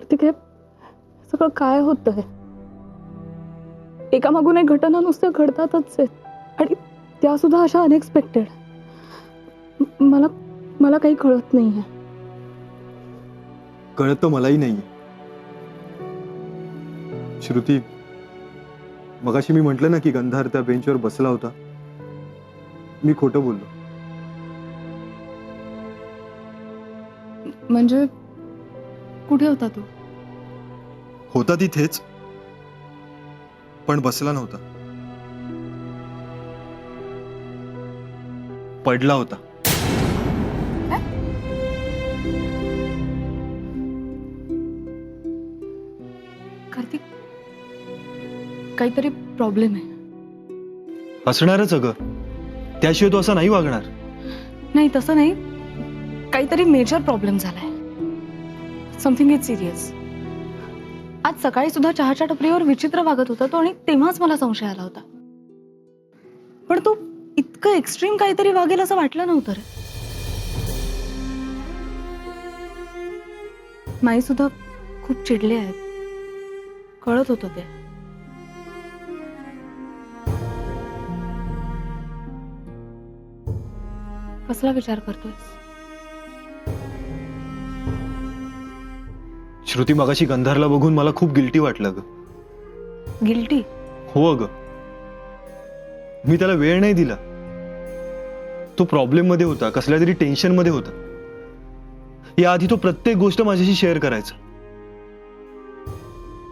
कार्तिक, हे सगळं काय होतंय? एकामागून एक घटना नुसत्या घडतातच आहेत आणि त्या सुद्धा अशा अनएक्सपेक्टेड. मला मला काही कळत नाहीये. कळत तर मलाही नाहीये. श्रुती, मगाशी मी म्हटलं ना की गंधार त्या बेंचवर बसला होता. मी खोटं बोललो. म्हणजे कुठे होता तू? होता तिथेच, पण बसला नव्हता. पडला होता. कार्तिक, काहीतरी प्रॉब्लेम आहे. असणारच अगं, त्याशिवाय तो असा नाही वागणार. नाही, तसं नाही. काहीतरी मेजर प्रॉब्लेम झालाय. Something is serious. आज सकाळी सुद्धा चहाच्या टपरीवर विचित्र वागत होता तो आणि तेव्हाच मला संशय आला होता. पण तो इतकं एक्स्ट्रीम काहीतरी वागेल असं वाटलं नव्हतं रे. माई सुद्धा खूप चिडले आहेत. कळत होतं ते. कसला विचार करतोयस? श्रुती, मगाशी गंधारला बघून मला खूप गिल्टी वाटलं ग. गिल्टी? हो अगं, मी त्याला वेळ नाही दिला. तो प्रॉब्लेम मध्ये होता, कसल्या तरी टेन्शन मध्ये होता. याआधी तो प्रत्येक गोष्ट माझ्याशी शेअर करायचा,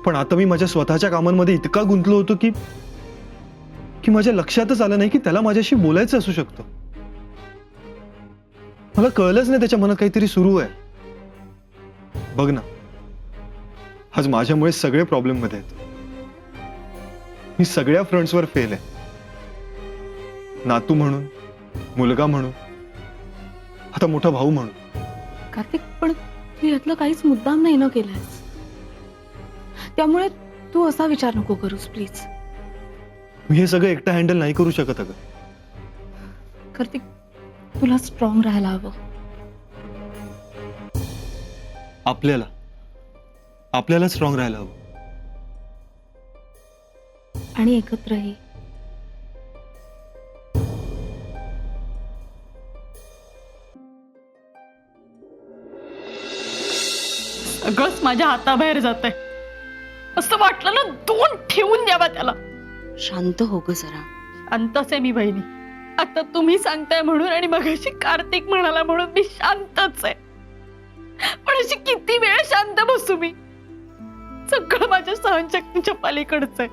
पण आता मी माझ्या स्वतःच्या कामांमध्ये इतका गुंतलो होतो की माझ्या लक्षातच आलं नाही की त्याला माझ्याशी बोलायचं असू शकतं. मला कळलंच नाही त्याच्या मनात काहीतरी सुरू आहे. बघ ना, आज माझ्यामुळे सगळे प्रॉब्लेम मध्ये आहेत. मी सगळ्या फ्रंट्सवर फेल आहे. नातू म्हणून, मुलगा म्हणून, आता मोठा भाऊ म्हणून. कार्तिक, पण तू यातलं काहीच मुद्दाम नाही ना केलंयस. त्यामुळे तू असा विचार नको करूस प्लीज. मी हे सगळं एकटा हँडल नाही करू शकत अगं. कार्तिक, तुला स्ट्रॉंग राहायला हवं. आपल्याला स्ट्रॉंग राहायला हवं. आणि एकत्रही. सगळंच माझ्या हाताबाहेर जात आहे. असं वाटलं ना दोन ठेवून द्यावा त्याला. शांत हो ग जरा. शांतच आहे मी बहिणी. आता तुम्ही सांगताय म्हणून आणि मगाशी कार्तिक म्हणाला म्हणून मी शांतच आहे. पण अशी किती वेळ शांत बसू मी? सगळं माझ्या सहनशक्तीच्या पलीकडच आहे.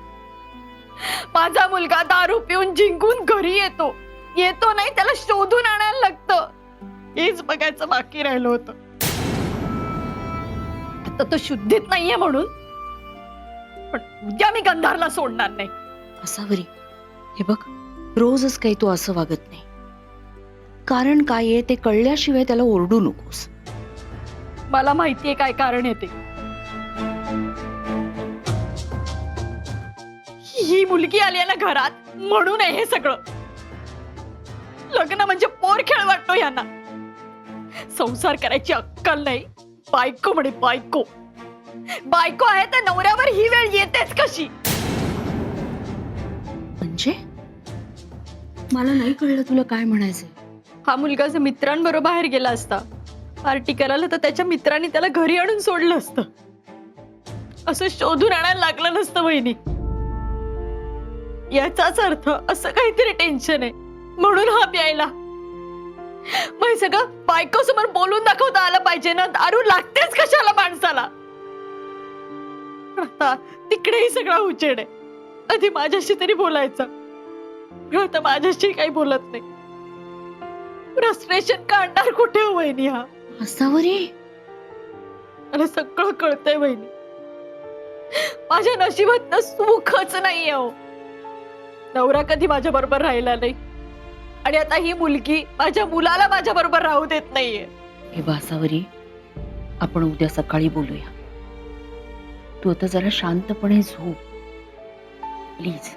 माझा मुलगा दारू पिऊन जिंकून घरी येतो नाही त्याला शोधून आणायला लागतं. हेच बघायचं बाकी राहिलं होतं. आता तो शुद्धीत नाहीये म्हणून, पण उद्या मी गंधारला सोडणार नाही. असावरी, हे बघ, रोजच काही तू असं वागत नाही. कारण काय आहे ते कळल्याशिवाय त्याला ओरडू नकोस. मला माहितीये काय कारण आहे ते. ही मुलगी आली आहे ना घरात म्हणून आहे हे सगळं. लग्न म्हणजे पोर खेळ वाटतो यांना. संसार करायची अक्कल नाही. बायको म्हणे बायको. बायको आहे तर नवऱ्यावर ही वेळ येतेच कशी? म्हणजे मला नाही कळलं तुला काय म्हणायचंय. हा मुलगा जर मित्रांबरोबर बाहेर गेला असता पार्टी करायला तर त्याच्या मित्रांनी त्याला घरी आणून सोडलं असतं. असं शोधून आणायला लागलं नसतं वहिनी. याचाच अर्थ असं काहीतरी टेन्शन आहे म्हणून हा प्यायला. मग सगळं बायको समोर बोलून दाखवता आलं पाहिजे ना. दारू लागतेच कशाला माणसाला. आता तिकडेही सगळा उजेड आहे. आधी माझ्याशी तरी बोलायचा, आता माझ्याशी काही बोलत नाही. फ्रस्ट्रेशन काढणार कुठे हो वहिनी हा? असावरी, मला सगळं कळतंय वहिनी. माझ्या नशिबात सुखच नाहीये हो. नवरा कधी माझ्या बरोबर राहिला नाही आणि आता ही मुलगी माझ्या मुलाला माझ्या बरोबर राहू देत नाहीये. हे बासावरी, आपण उद्या सकाळी बोलूया. तू आता जरा शांतपणे झोप प्लीज.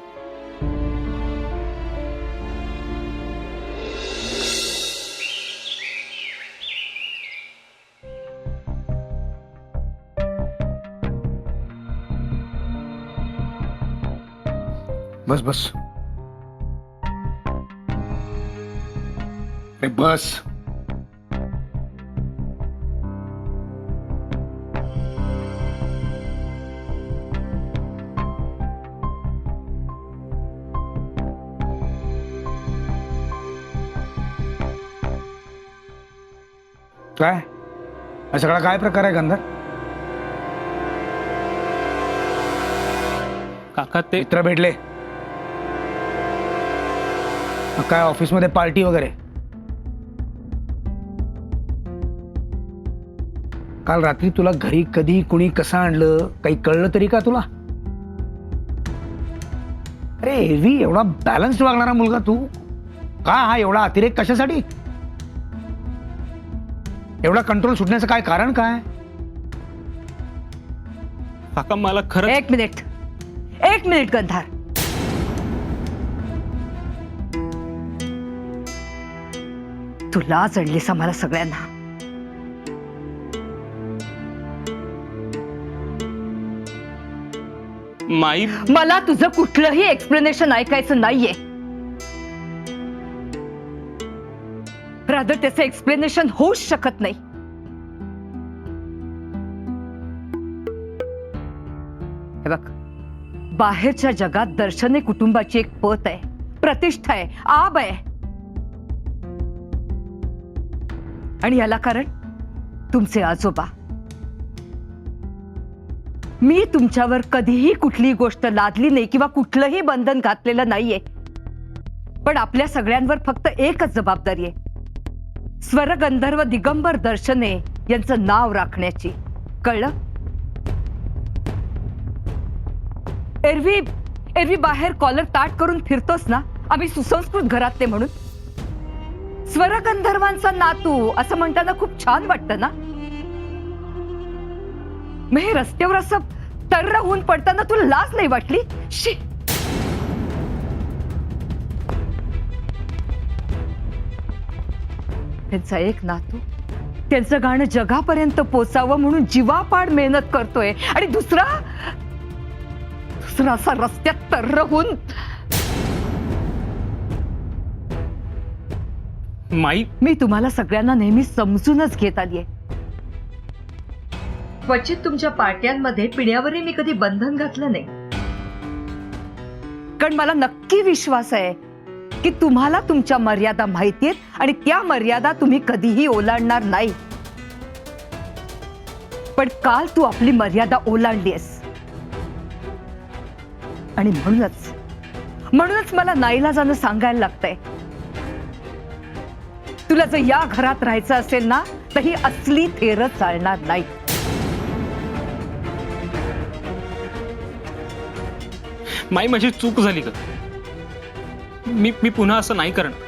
बस बस. अरे बस. काय हा सगळा काय प्रकार आहे गंधर? काका ते मित्र भेटले? मग काय ऑफिसमध्ये पार्टी वगैरे? काल रात्री तुला घरी कधी कुणी कसं आणलं काही कळलं तरी का तुला? अरे एरवी एवढा बॅलन्स वागणारा मुलगा तू का हा एवढा अतिरेक कशासाठी? एवढा कंट्रोल सुटण्याचं काय कारण काय? काका मला खरंच एक मिनिट गंधार. तू लाज आणलीस आम्हाला सगळ्यांना. माई मला तुझं कुठलंही एक्सप्लेनेशन ऐकायचं नाहीये. रादर त्याचं एक्सप्लेनेशन होऊच शकत नाही. हे बघ, बाहेरच्या जगात दर्शने कुटुंबाची एक पत आहे, प्रतिष्ठा आहे, आब आहे. आणि याला कारण तुमचे आजोबा. मी तुमच्यावर कधीही कुठलीही गोष्ट लादली नाही किंवा कुठलंही बंधन घातलेलं नाहीये. पण आपल्या सगळ्यांवर फक्त एकच जबाबदारी आहे, स्वरगंधर्व दिगंबर दर्शने यांचं नाव राखण्याची. कळलं? एरवी बाहेर कॉलर ताट करून फिरतोस ना आम्ही सुसंस्कृत घरातले म्हणून. स्वरगंधर्वांचा नातू असं म्हणताना खूप छान वाटतं ना. मग हे रस्त्यावर असं तर्र होऊन पडताना तुला लाज नाही वाटली? शी. त्यांचा एक नातू त्यांचं गाणं जगापर्यंत पोचावं म्हणून जीवापाड मेहनत करतोय आणि दुसरा असा रस्त्यात तर्र होऊन. माई मी तुम्हाला सगळ्यांना नेहमी समजूनच घेत आलीये. क्वचित तुमच्या पार्ट्यांमध्ये पिण्यावरही मी कधी बंधन घातलं नाही. कारण मला नक्की विश्वास आहे की तुम्हाला तुमच्या मर्यादा माहितीयेत आणि त्या मर्यादा तुम्ही कधीही ओलांडणार नाही. पण काल तू आपली मर्यादा ओलांडलीस आणि म्हणूनच मला नाईलाजानं सांगायला लागतंय, तुला जर या घरात राहायचं असेल ना तर ही असली थेर चालणार नाही. माई माझी चूक झाली का? मी पुन्हा असं नाही करणार.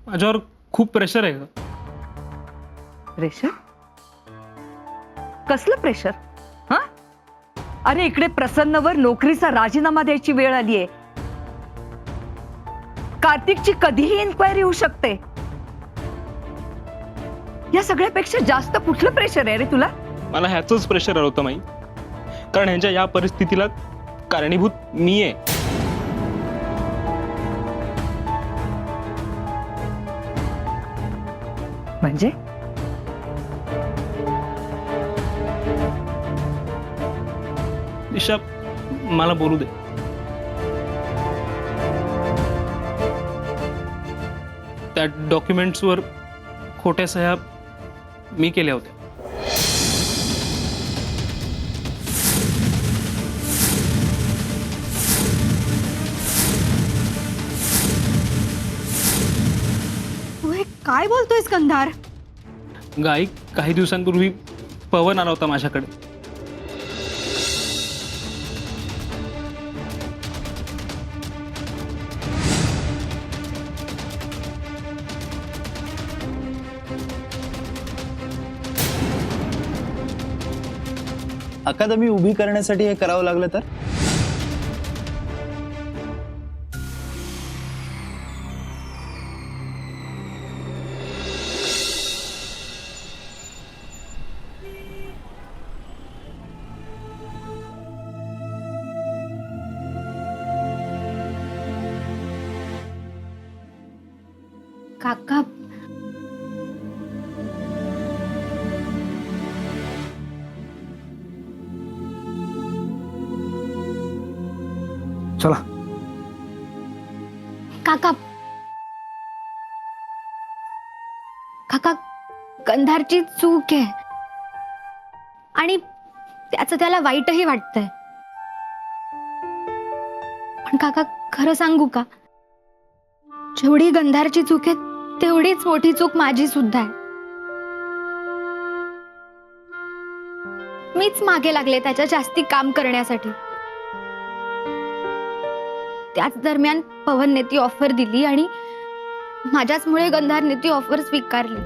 माझ्यावर खूप प्रेशर आहे का? प्रेशर? कसलं प्रेशर? हा? अरे इकडे प्रसन्नवर नोकरीचा राजीनामा द्यायची वेळ आलीये. कार्तिकची कधीही इन्क्वायरी होऊ शकते. या सगळ्यापेक्षा जास्त कुठलं प्रेशर आहे रे तुला? मला ह्याचंच प्रेशर आलं होतं माई. कारण ह्यांच्या या परिस्थितीला कारणीभूत मी आहे. म्हणजे दिशा मला बोलू दे. त्या डॉक्युमेंट्सवर खोट्या सह्या मी केल्या होत्या. तू हे काय बोलतोयस गंधार? गाई काही दिवसांपूर्वी पवन आला होता माझ्याकडे. अकादमी उभी करण्यासाठी हे करावं लागलं तर? काका चला. काका काका गंधारची चूक आहे आणि त्याचं त्याला वाईटही वाटतंय. पण काका खरं सांगू का, जेवढी गंधारची चूक आहे तेवढीच मोठी चूक माझी सुद्धा आहे. मीच मागे लागले त्याच्या जास्ती काम करण्यासाठी. त्याच दरम्यान पवनने ती ऑफर दिली आणि माझ्याचमुळे गंधारने ती ऑफर स्वीकारली.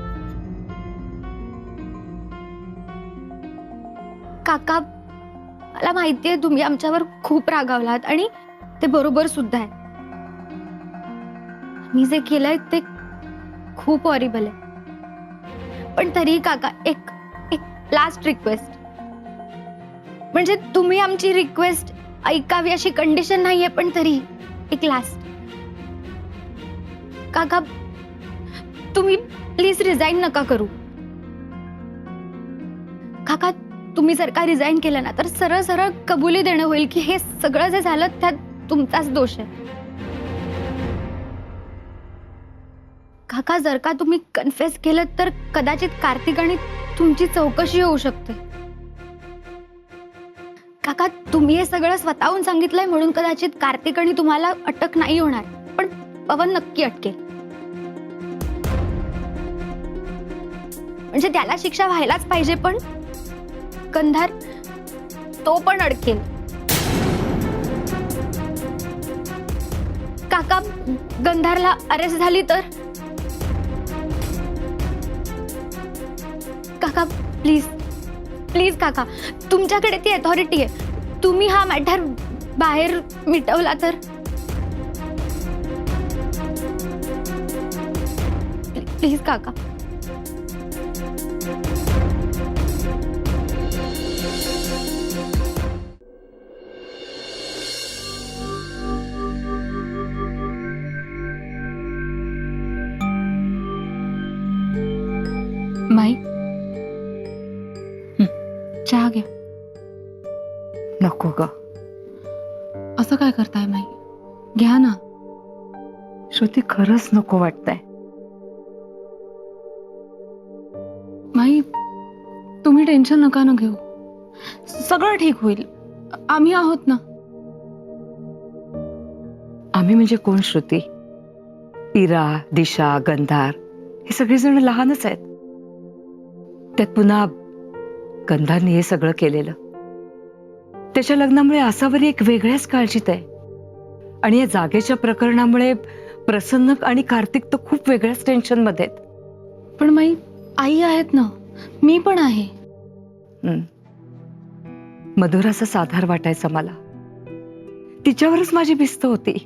काका मला माहितीये तुम्ही आमच्यावर खूप रागावलात आणि ते बरोबर सुद्धा आहे. मी जे केलंय ते खूप हॉरिबल आहे. पण तरी काका एक लास्ट रिक्वेस्ट, म्हणजे तुम्ही आमची रिक्वेस्ट ऐकावी अशी कंडिशन नाहीये, पण तरी एक लास्ट. काका तुम्ही प्लीज रिझाईन नका करू. काका तुम्ही जर का रिझाईन केलं ना तर सरळ सरळ कबुली देणं होईल की हे सगळं जे झालं त्यात तुमचाच दोष आहे. काका जर का तुम्ही कन्फेस केलं तर कदाचित कार्तिक आणि तुमची चौकशी होऊ शकते. काका तुम्ही हे सगळं स्वतःहून सांगितलंय म्हणून कदाचित कार्तिक आणि तुम्हाला अटक नाही होणार, पण पवन नक्की अटकेल. म्हणजे त्याला शिक्षा व्हायलाच पाहिजे, पण गंधार तो पण अडकेल. काका गंधारला अरेस्ट झाली तर काका प्लीज प्लीज काका तुमच्याकडे ती अथॉरिटी आहे. तुम्ही हा मॅटर बाहेर मिटवला तर प्लीज काका. माई चहा घ्या. नको ग. असं काय करताय माई, घ्या ना. श्रुती खरंच नको वाटतंय. माई तुम्ही टेन्शन नका ना घेऊ, सगळं ठीक होईल. आम्ही आहोत ना. आम्ही म्हणजे कोण श्रुती? इरा, दिशा, गंधार हे सगळेजण लहानच आहेत. त्यात पुन्हा गंधारने हे सगळं केलेलं. त्याच्या लग्नामुळे आसावरी एक वेगळ्याच काळजीत आहे. आणि या जागेच्या प्रकरणामुळे प्रसन्न आणि कार्तिक तर खूप वेगळ्याच टेन्शन मध्ये आहेत. पण माई आई आहेत ना, मी पण आहे. मधुराचा साधार वाटायचा मला. तिच्यावरच माझी भिस्त होती.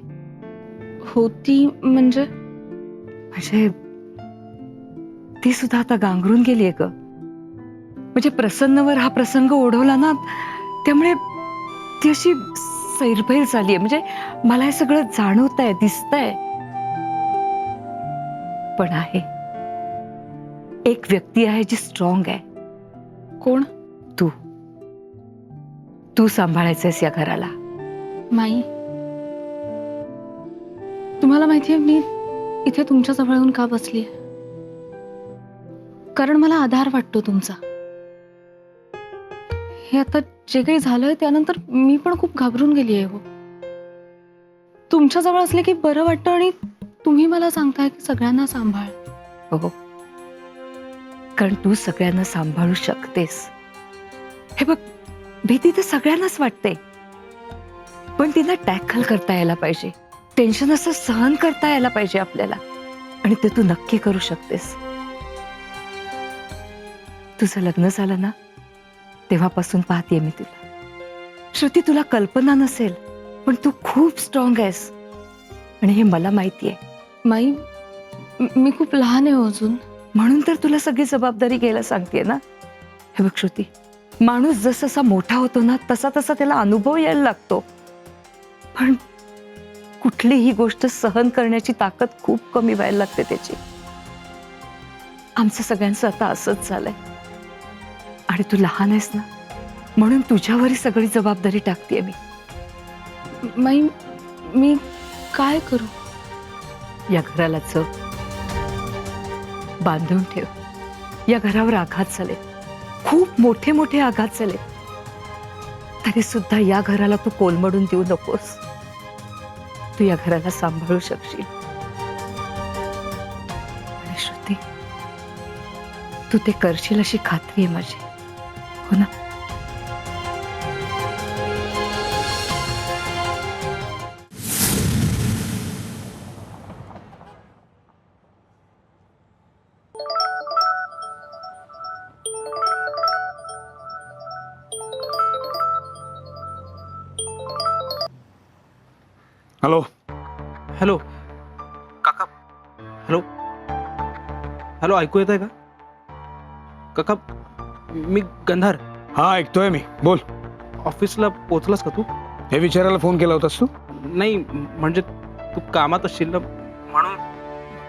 म्हणजे ती सुद्धा आता गांगरून गेलीये ग. म्हणजे प्रसन्नवर हा प्रसंग ओढवला ना, त्यामुळे ती अशी सैरभैर झालीये. म्हणजे मला हे सगळं जाणवतंय, दिसतंय. पण आहे एक व्यक्ती आहे जी स्ट्रॉंग आहे. कोण? तू सांभाळायचंयस या घराला. माई तुम्हाला माहितीये मी इथे तुमच्या जवळ येऊन का बसलीये? कारण मला आधार वाटतो तुमचा. हे आता जे काही झालंय त्यानंतर मी पण खूप घाबरून गेलीये हो. तुमच्या जवळ असले की बरं वाटतं आणि तुम्ही मला सांगताय की सगळ्यांना सांभाळ. हो, कारण तू सगळ्यांना सांभाळू शकतेस. हे बघ, भीती तर सगळ्यांनाच वाटते, पण तिला टॅकल करता यायला पाहिजे. टेन्शन असं सहन करता यायला पाहिजे आपल्याला, आणि ते तू नक्की करू शकतेस. तुझं लग्न झालं ना तेव्हापासून पाहतेय मी तुला. श्रुती, तुला कल्पना नसेल पण तू खूप स्ट्रॉंग आहेस, आणि हे मला माहितीये. माई मी खूप लहान आहे अजून, म्हणून तर तुला सगळी जबाबदारी घ्यायला सांगतेय ना. हे बघ श्रुती, माणूस जसा मोठा होतो ना तसा तसा त्याला अनुभव यायला लागतो, पण कुठलीही गोष्ट सहन करण्याची ताकद खूप कमी व्हायला लागते त्याची. आमचं सगळ्यांचं आता असंच झालंय. आणि तू लहान आहेस ना, म्हणून तुझ्यावरही सगळी जबाबदारी टाकतेय मी. माई, मी काय करू? या घराला जप, बांधून ठेव. या घरावर आघात झाले, खूप मोठे मोठे आघात झाले, तरी सुद्धा या घराला तू कोलमडून देऊ नकोस. तू या घराला सांभाळू शकशील. आणि श्रुती, तू ते करशील अशी खात्री आहे माझी, हो ना? हॅलो. हॅलो काका. हॅलो हॅलो, ऐकू येत आहे का काका? मी गंधार. हा, ऐकतोय मी, बोल. ऑफिसला पोहोचलास का तू? हे विचारायला फोन केला होतास तू? नाही म्हणजे तू कामात असशील ना, म्हणून.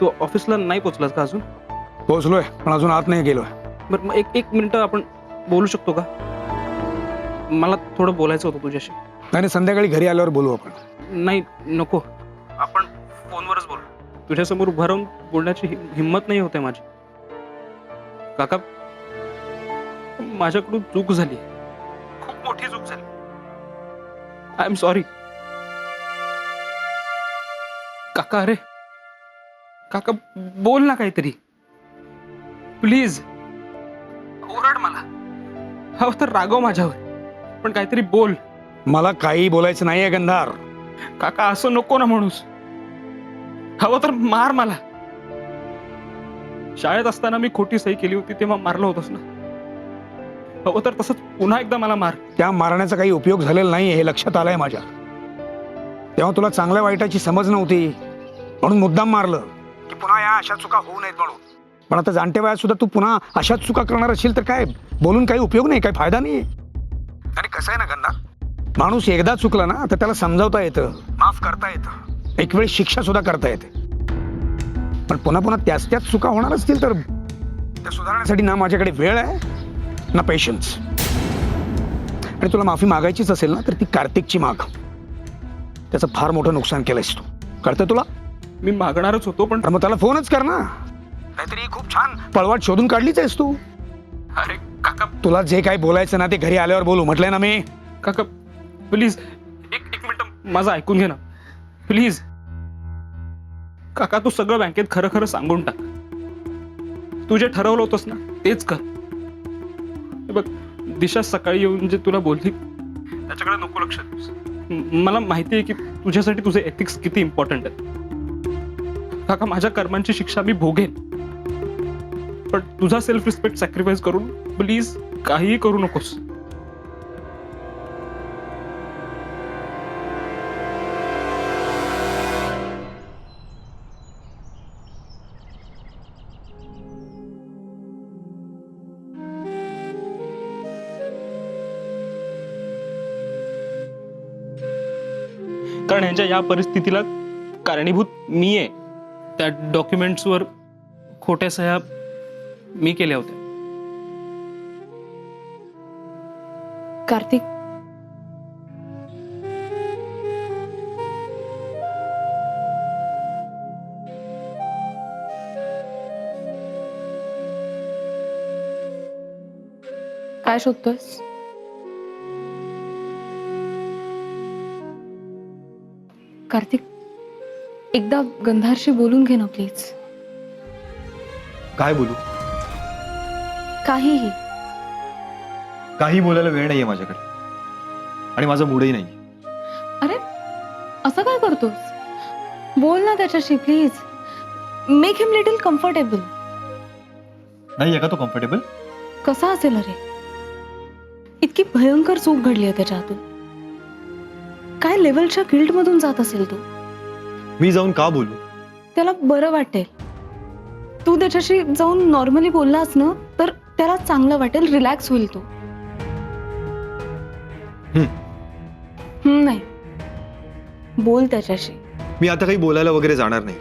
तू ऑफिसला नाही पोहोचलास का अजून? पोहोचलोय, पण अजून आत नाही गेलोय. बरं, मग एक मिनिट आपण बोलू शकतो का? मला थोडं बोलायचं होतं तुझ्याशी. नाही, संध्याकाळी घरी आल्यावर बोलू आपण. नाही नको, आपण फोनवरच बोलू. तुझ्यासमोर उभं राहून बोलण्याची हिंमत नाही होते माझी. काका, माझ्याकडून चूक झाली, खूप मोठी चूक झाली. आय एम सॉरी काका. अरे काका, बोल ना काहीतरी प्लीज. ओरड मला, हवं तर रागव माझ्यावर, पण काहीतरी बोल. मला काही बोलायचं नाहीये गंधार. काका, असं नको ना म्हणूस. हवं तर मार मला. शाळेत असताना मी खोटी सही केली होती तेव्हा मारलं होतंस ना. हवं तर तसंच पुन्हा एकदा मला मार. त्या मारण्याचा काही उपयोग झालेला नाही हे लक्षात आलंय माझ्या. तेव्हा तुला चांगल्या वाईटाची समज नव्हती, म्हणून मुद्दाम मारलं की पुन्हा या अशा चुका होऊ नयेत म्हणून. पण आता जाणत्या वयात सुद्धा तू पुन्हा अशाच चुका करणार असेल तर काय बोलून काही उपयोग नाही, काही फायदा नाही. आणि कसं आहे ना गंधार, माणूस एकदा चुकला ना तर त्याला समजावता येतं, माफ करता येतं, एक वेळ शिक्षा सुद्धा करता येते. पण पुन्हा पुन्हा त्याच चुका होणार असतील तर त्या सुधारण्यासाठी ना माझ्याकडे वेळ आहे ना पेशन्स. आणि तुला माफी मागायचीच असेल ना तर ती कार्तिकची माग. त्याचं फार मोठं नुकसान केलंयस तू, कळतंय तुला? मी मागणारच होतो, पण तर मग त्याला फोनच कर ना. नाहीतरी खूप छान पळवाट शोधून काढलीच आहेस तू. अरे काका, तुला जे काही बोलायचं ना ते घरी आल्यावर बोलू म्हटलंय ना मी. काका प्लीज एक मिनिट माझं ऐकून घे ना प्लीज. काका, तू सगळं बँकेत खरं खरं सांगून टाक. तू जे ठरवलं होतंस ना तेच कर. हे बघ, दिशा सकाळी येऊन जे तुला बोलली त्याच्याकडे नको लक्ष देऊस. मला माहिती आहे की तुझ्यासाठी तुझे एथिक्स किती इम्पॉर्टंट आहेत. काका, माझ्या कर्मांची शिक्षा मी भोगेन, पण तुझा सेल्फ रिस्पेक्ट सॅक्रिफाईस करून प्लीज काहीही करू नकोस. कारण ह्यांच्या या परिस्थितीला कारणीभूत मी आहे. त्या डॉक्युमेंट्सवर खोट्या सह्या मी केल्या होत्या. कार्तिक, काय शोधतोयस? कार्तिक, एकदा गंधारशी बोलून घे ना प्लीज. काय बोलू? काहीही. काही बोलायला वेळ नाहीये माझ्याकडे, आणि माझा मूडही नाही. अरे, असं काय करतोस? बोल ना त्याच्याशी please. Make him little comfortable. नाहीये का तो कम्फर्टेबल? कसा असेल अरे? इतकी भयंकर चूक घडली आहे त्याच्या हातून. काय लेवलच्या गिल्ट मधून जात असेल तो. मी जाऊन का बोलू? त्याला बरं वाटेल. तू त्याच्याशी जाऊन नॉर्मली बोललास ना तर त्याला चांगलं वाटेल, रिलॅक्स होईल तो. नाही, बोल त्याच्याशी. मी आता काही बोलायला वगैरे जाणार नाही.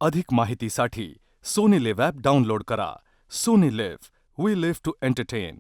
अधिक माहितीसाठी सोनी लिव्ह ॲप डाउनलोड करा. Sony LIV, we live to entertain.